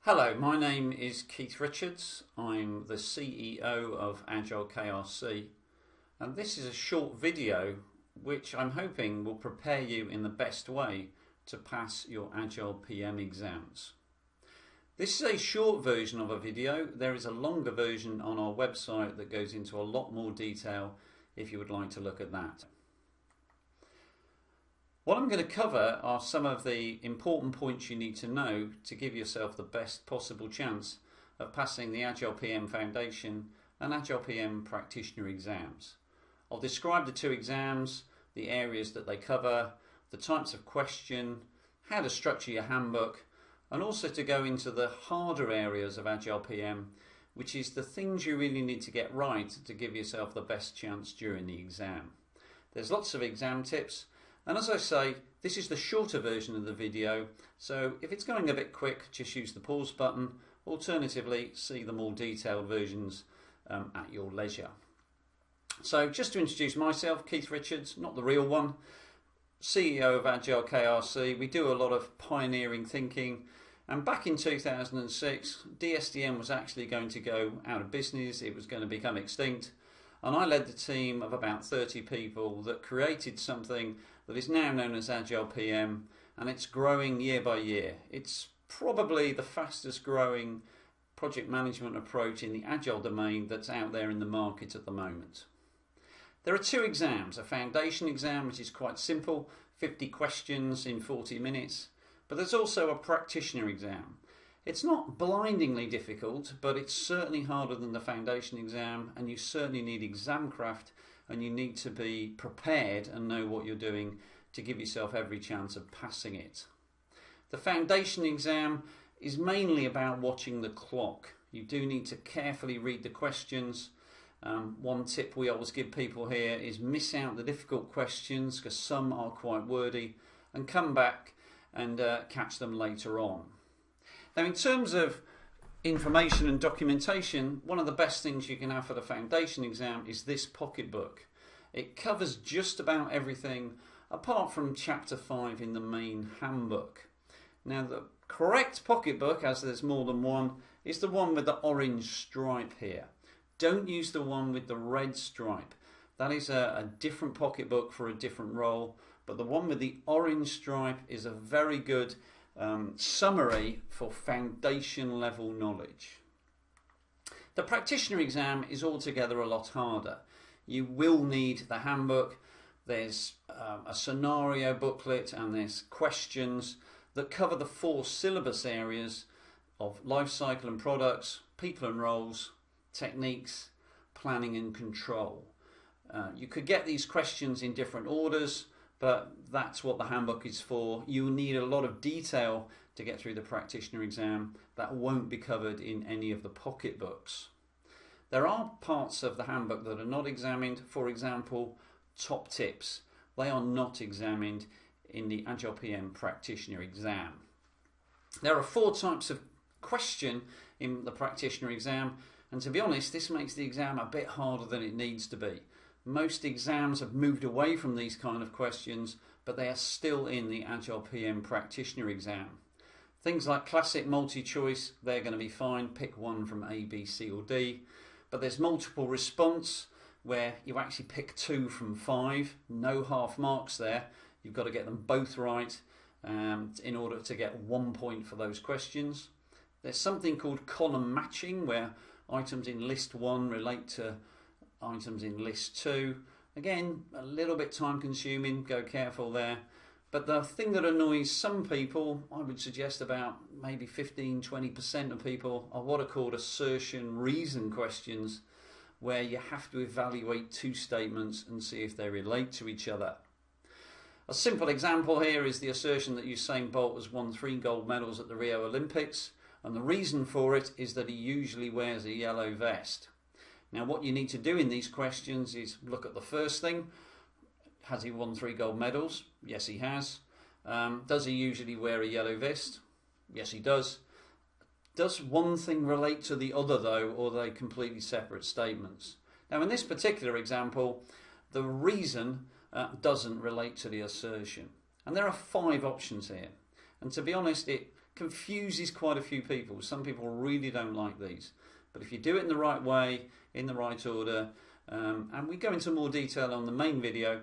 Hello, my name is Keith Richards. I'm the CEO of AgileKRC, and this is a short video which I'm hoping will prepare you in the best way to pass your AgilePM exams. This is a short version of a video. There is a longer version on our website that goes into a lot more detail if you would like to look at that. What I'm going to cover are some of the important points you need to know to give yourself the best possible chance of passing the AgilePM Foundation and AgilePM Practitioner exams. I'll describe the two exams, the areas that they cover, the types of question, how to structure your handbook, and also to go into the harder areas of AgilePM, which is the things you really need to get right to give yourself the best chance during the exam. There's lots of exam tips. And as I say, this is the shorter version of the video, so if it's going a bit quick, just use the pause button. Alternatively, see the more detailed versions at your leisure. So just to introduce myself, Keith Richards, not the real one, CEO of AgileKRC. We do a lot of pioneering thinking, and back in 2006, DSDM was actually going to go out of business. It was going to become extinct. And I led the team of about 30 people that created something that is now known as AgilePM, and it's growing year by year. It's probably the fastest growing project management approach in the Agile domain that's out there in the market at the moment. There are two exams, a foundation exam which is quite simple, 50 questions in 40 minutes, but there's also a practitioner exam. It's not blindingly difficult, but it's certainly harder than the foundation exam, and you certainly need exam craft, and you need to be prepared and know what you're doing to give yourself every chance of passing it. The foundation exam is mainly about watching the clock. You do need to carefully read the questions. One tip we always give people here is miss out the difficult questions because some are quite wordy, and come back and catch them later on. Now, in terms of information and documentation, one of the best things you can have for the foundation exam is this pocketbook. It covers just about everything apart from chapter 5 in the main handbook. Now, the correct pocketbook, as there's more than one, is the one with the orange stripe here. Don't use the one with the red stripe. That is a different pocketbook for a different role, but the one with the orange stripe is a very good summary for foundation level knowledge. The practitioner exam is altogether a lot harder. You will need the handbook. There's a scenario booklet, and there's questions that cover the 4 syllabus areas of life cycle and products, people and roles, techniques, planning and control. You could get these questions in different orders, but that's what the handbook is for. You need a lot of detail to get through the practitioner exam that won't be covered in any of the pocketbooks. There are parts of the handbook that are not examined. For example, top tips. They are not examined in the AgilePM practitioner exam. There are 4 types of question in the practitioner exam, and to be honest, this makes the exam a bit harder than it needs to be. Most exams have moved away from these kind of questions, but they are still in the AgilePM practitioner exam. Things like classic multi-choice, they're going to be fine. Pick one from A, B, C or D. But there's multiple response where you actually pick 2 from 5. No half marks there. You've got to get them both right in order to get 1 point for those questions. There's something called column matching, where items in list 1 relate to items in list 2. Again, a little bit time consuming, go careful there. But the thing that annoys some people, I would suggest about maybe 15-20% of people, are what are called assertion reason questions, where you have to evaluate 2 statements and see if they relate to each other. A simple example here is the assertion that Usain Bolt has won 3 gold medals at the Rio Olympics, and the reason for it is that he usually wears a yellow vest. Now, what you need to do in these questions is look at the first thing. Has he won 3 gold medals? Yes, he has. Does he usually wear a yellow vest? Yes, he does. Does one thing relate to the other, though, or are they completely separate statements? Now, in this particular example, the reason doesn't relate to the assertion. And there are 5 options here. And to be honest, it confuses quite a few people. Some people really don't like these. But if you do it in the right way, in the right order, and we go into more detail on the main video,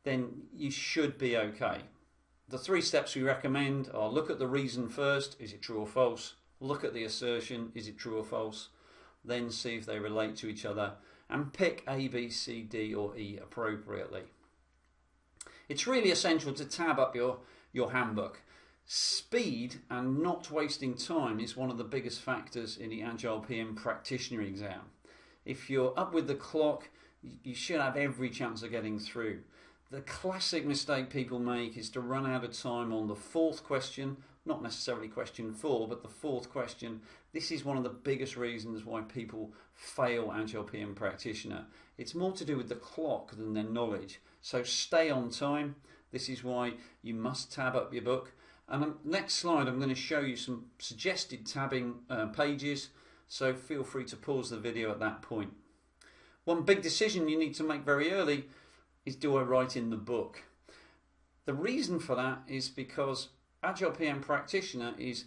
then you should be okay. The 3 steps we recommend are: look at the reason first, is it true or false? Look at the assertion, is it true or false? Then see if they relate to each other, and pick A, B, C, D or E appropriately. It's really essential to tab up your handbook. Speed and not wasting time is one of the biggest factors in the AgilePM Practitioner Exam. If you're up with the clock, you should have every chance of getting through. The classic mistake people make is to run out of time on the 4th question, not necessarily question 4, but the 4th question. This is one of the biggest reasons why people fail AgilePM Practitioner. It's more to do with the clock than their knowledge. So stay on time. This is why you must tab up your book. And next slide, I'm going to show you some suggested tabbing pages, so feel free to pause the video at that point. One big decision you need to make very early is, do I write in the book? The reason for that is because AgilePM Practitioner is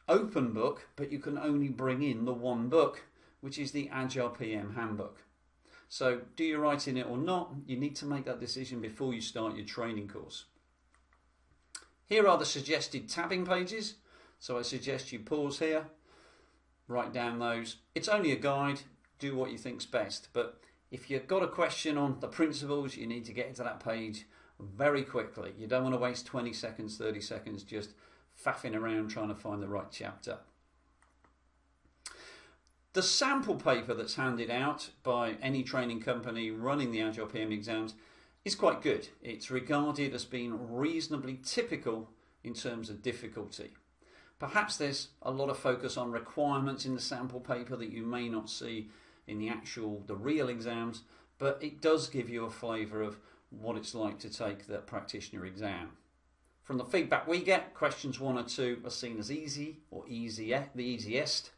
open book, but you can only bring in the one book, which is the AgilePM handbook. So do you write in it or not? You need to make that decision before you start your training course. Here are the suggested tabbing pages, so I suggest you pause here, write down those. It's only a guide, do what you think's best, but if you've got a question on the principles, you need to get into that page very quickly. You don't want to waste 20 seconds, 30 seconds just faffing around trying to find the right chapter. The sample paper that's handed out by any training company running the AgilePM exams is quite good. It's regarded as being reasonably typical in terms of difficulty. Perhaps there's a lot of focus on requirements in the sample paper that you may not see in the real exams, but it does give you a flavour of what it's like to take the practitioner exam. From the feedback we get, questions 1 or 2 are seen as easy or the easiest,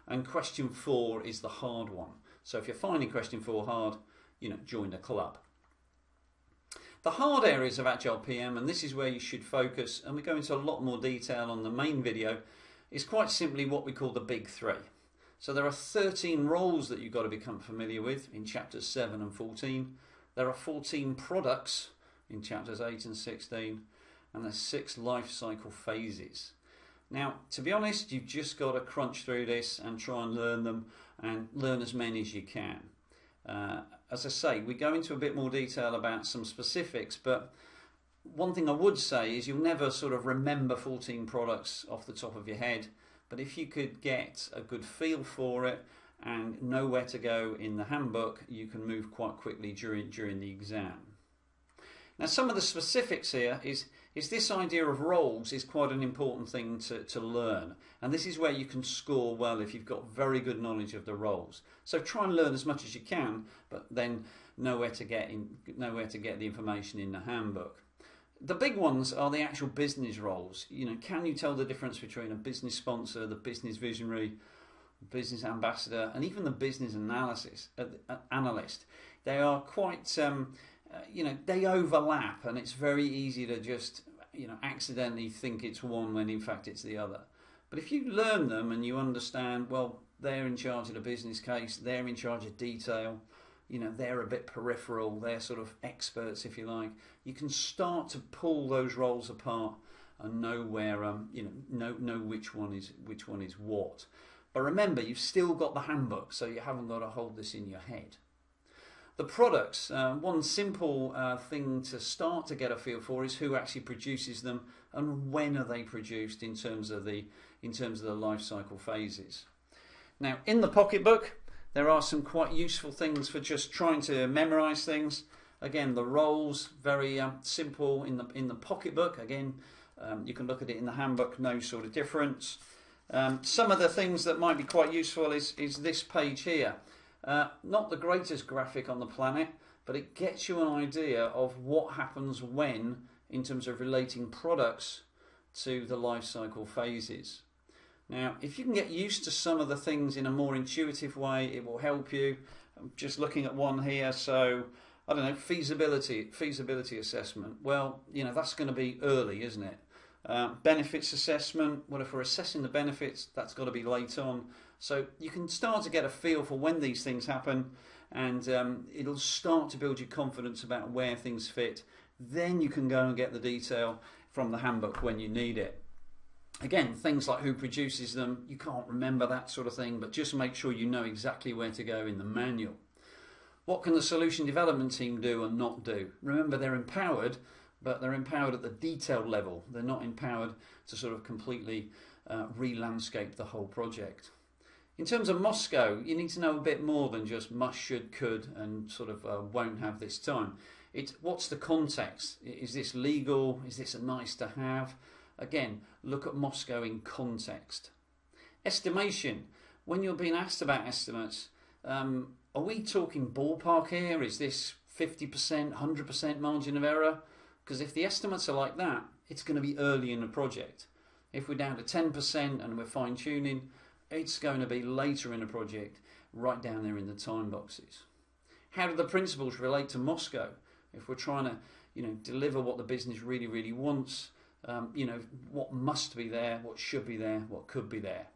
and question 4 is the hard one. So if you're finding question 4 hard, join the club. The hard areas of AgilePM, and this is where you should focus, and we go into a lot more detail on the main video, is quite simply what we call the big 3. So there are 13 roles that you've got to become familiar with in chapters 7 and 14. There are 14 products in chapters 8 and 16, and there's 6 life cycle phases. Now, to be honest, you've just got to crunch through this and try and learn them, and learn as many as you can. As I say, we go into a bit more detail about some specifics, but one thing I would say is you'll never sort of remember 14 products off the top of your head, but if you could get a good feel for it and know where to go in the handbook, you can move quite quickly during the exam. Now, some of the specifics here is this idea of roles is quite an important thing to learn, and this is where you can score well if you've got very good knowledge of the roles. So try and learn as much as you can, but then know where to get the information in the handbook. The big ones are the actual business roles. Can you tell the difference between a business sponsor, the business visionary, business ambassador, and even the business analyst? They are quite they overlap, and it's very easy to just accidentally think it's one when in fact it's the other. But if you learn them and you understand, well, they're in charge of the business case, they're in charge of detail, they're a bit peripheral, they're sort of experts, if you like, you can start to pull those roles apart and know where know which one is what. But remember, you've still got the handbook, so you haven't got to hold this in your head. The products, one simple thing to start to get a feel for is who actually produces them and when are they produced in terms of the life cycle phases. Now, in the pocketbook, there are some quite useful things for just trying to memorize things. Again, the roles, very simple in the pocketbook. Again, you can look at it in the handbook, no sort of difference. Some of the things that might be quite useful is this page here. Not the greatest graphic on the planet, but it gets you an idea of what happens when, in terms of relating products to the life cycle phases. Now, if you can get used to some of the things in a more intuitive way, it will help you. I'm just looking at one here, so I don't know, feasibility assessment. Well, that's going to be early, isn't it? Benefits assessment, well, if we're assessing the benefits, that's got to be late on. So you can start to get a feel for when these things happen, and it'll start to build your confidence about where things fit. Then you can go and get the detail from the handbook when you need it. Again, things like who produces them, you can't remember that sort of thing, but just make sure you know exactly where to go in the manual. What can the solution development team do and not do? Remember, they're empowered, but they're empowered at the detailed level. They're not empowered to sort of completely re-landscape the whole project. In terms of Moscow, you need to know a bit more than just must, should, could, and sort of won't have this time. It's what's the context? Is this legal? Is this a nice to have? Again, look at Moscow in context. Estimation. When you're being asked about estimates, are we talking ballpark here? Is this 50%, 100% margin of error? Because if the estimates are like that, it's going to be early in the project. If we're down to 10% and we're fine-tuning, it's going to be later in the project, right down there in the time boxes. How do the principles relate to Moscow? If we're trying to, deliver what the business really, really wants, what must be there, what should be there, what could be there.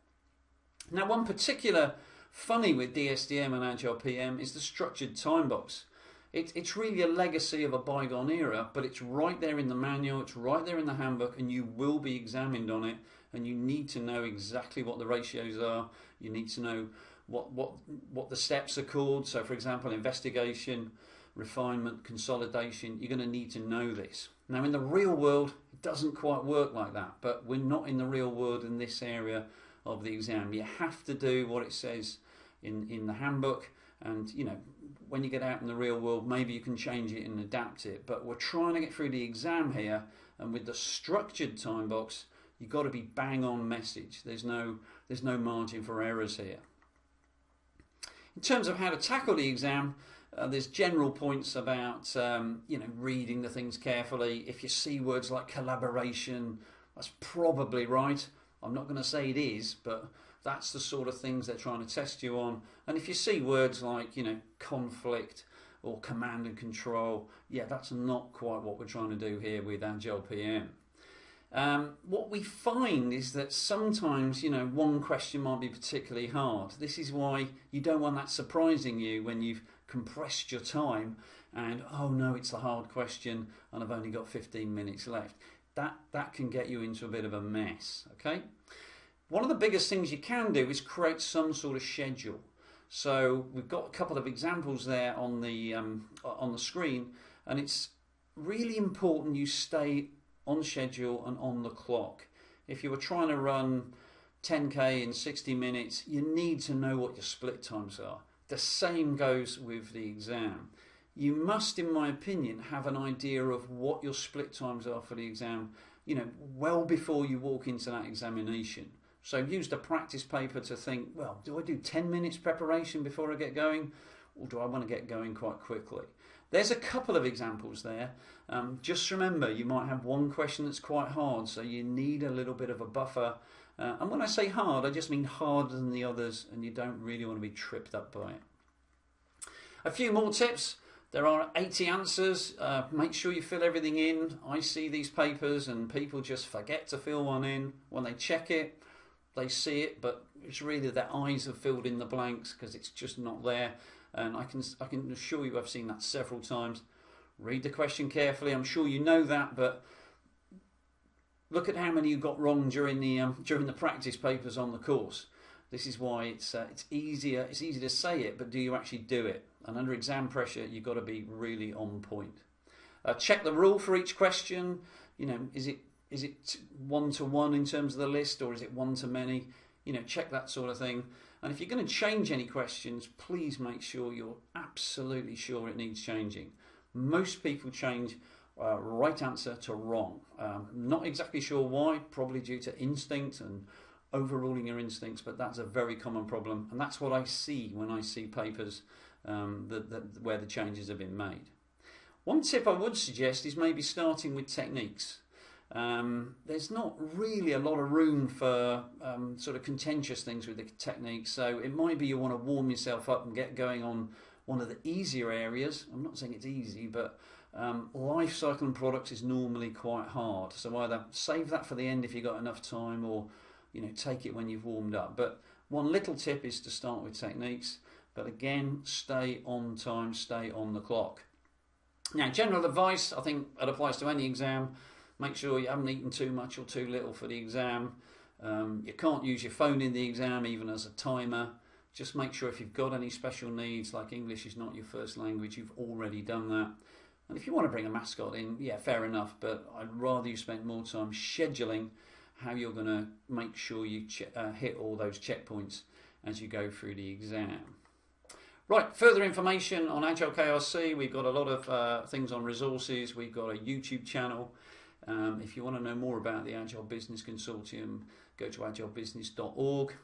Now, one particular funny with DSDM and AgilePM is the structured time box. It's really a legacy of a bygone era, but it's right there in the manual, it's right there in the handbook, and you will be examined on it, and you need to know exactly what the ratios are. You need to know what the steps are called. So, for example, investigation, refinement, consolidation, you're going to need to know this. Now, in the real world, it doesn't quite work like that, but we're not in the real world in this area of the exam. You have to do what it says in the handbook, and when you get out in the real world, maybe you can change it and adapt it, but we're trying to get through the exam here, and with the structured time box, you've got to be bang on message. There's no margin for errors here. In terms of how to tackle the exam, there's general points about reading the things carefully. If you see words like collaboration, that's probably right. I'm not going to say it is, but that's the sort of things they're trying to test you on. And if you see words like conflict or command and control, yeah, that's not quite what we're trying to do here with AgilePM. What we find is that sometimes, one question might be particularly hard. This is why you don't want that surprising you when you've compressed your time and, oh no, it's a hard question and I've only got 15 minutes left. That can get you into a bit of a mess, okay? One of the biggest things you can do is create some sort of schedule. So we've got a couple of examples there on the screen, and it's really important you stay on schedule and on the clock. If you were trying to run 10k in 60 minutes, you need to know what your split times are. The same goes with the exam. You must, in my opinion, have an idea of what your split times are for the exam, well before you walk into that examination. So use the practice paper to think, well, do I do 10 minutes preparation before I get going, or do I want to get going quite quickly? There's a couple of examples there. Just remember, you might have one question that's quite hard, so you need a little bit of a buffer. And when I say hard, I just mean harder than the others, and you don't really want to be tripped up by it. A few more tips. There are 80 answers. Make sure you fill everything in. I see these papers and people just forget to fill one in. When they check it, they see it, but it's really their eyes have filled in the blanks because it's just not there. And I can assure you I've seen that several times. Read the question carefully. I'm sure you know that, but look at how many you got wrong during the practice papers on the course. This is why it's easy to say it, but do you actually do it? And under exam pressure, you've got to be really on point. Check the rule for each question. Is it one-to-one in terms of the list, or is it one-to-many? Check that sort of thing. And if you're going to change any questions, please make sure you're absolutely sure it needs changing. Most people change right answer to wrong. Not exactly sure why, probably due to instinct and overruling your instincts, but that's a very common problem, and that's what I see when I see papers where the changes have been made. One tip I would suggest is maybe starting with techniques. There's not really a lot of room for sort of contentious things with the techniques, so it might be you want to warm yourself up and get going on one of the easier areas. I'm not saying it's easy, but Life cycle and products is normally quite hard, so either save that for the end if you've got enough time, or take it when you've warmed up. But one little tip is to start with techniques, but again, stay on time, stay on the clock. Now, general advice, I think that applies to any exam. Make sure you haven't eaten too much or too little for the exam. You can't use your phone in the exam, even as a timer. Just make sure if you've got any special needs, like English is not your first language, you've already done that. And if you want to bring a mascot in, yeah, fair enough, but I'd rather you spend more time scheduling how you're going to make sure you hit all those checkpoints as you go through the exam. Right, further information on AgileKRC, we've got a lot of things on resources, we've got a YouTube channel. If you want to know more about the Agile Business Consortium, go to agilebusiness.org.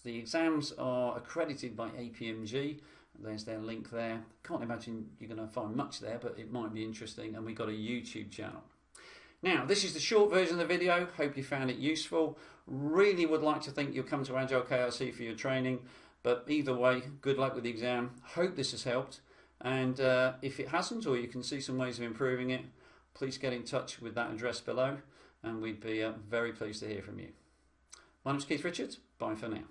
The exams are accredited by APMG. There's their link there. Can't imagine you're going to find much there, but it might be interesting. And we've got a YouTube channel. Now, this is the short version of the video. Hope you found it useful. Really would like to think you'll come to AgileKRC for your training. But either way, good luck with the exam. Hope this has helped. And if it hasn't, or you can see some ways of improving it, please get in touch with that address below. And we'd be very pleased to hear from you. My name's Keith Richards. Bye for now.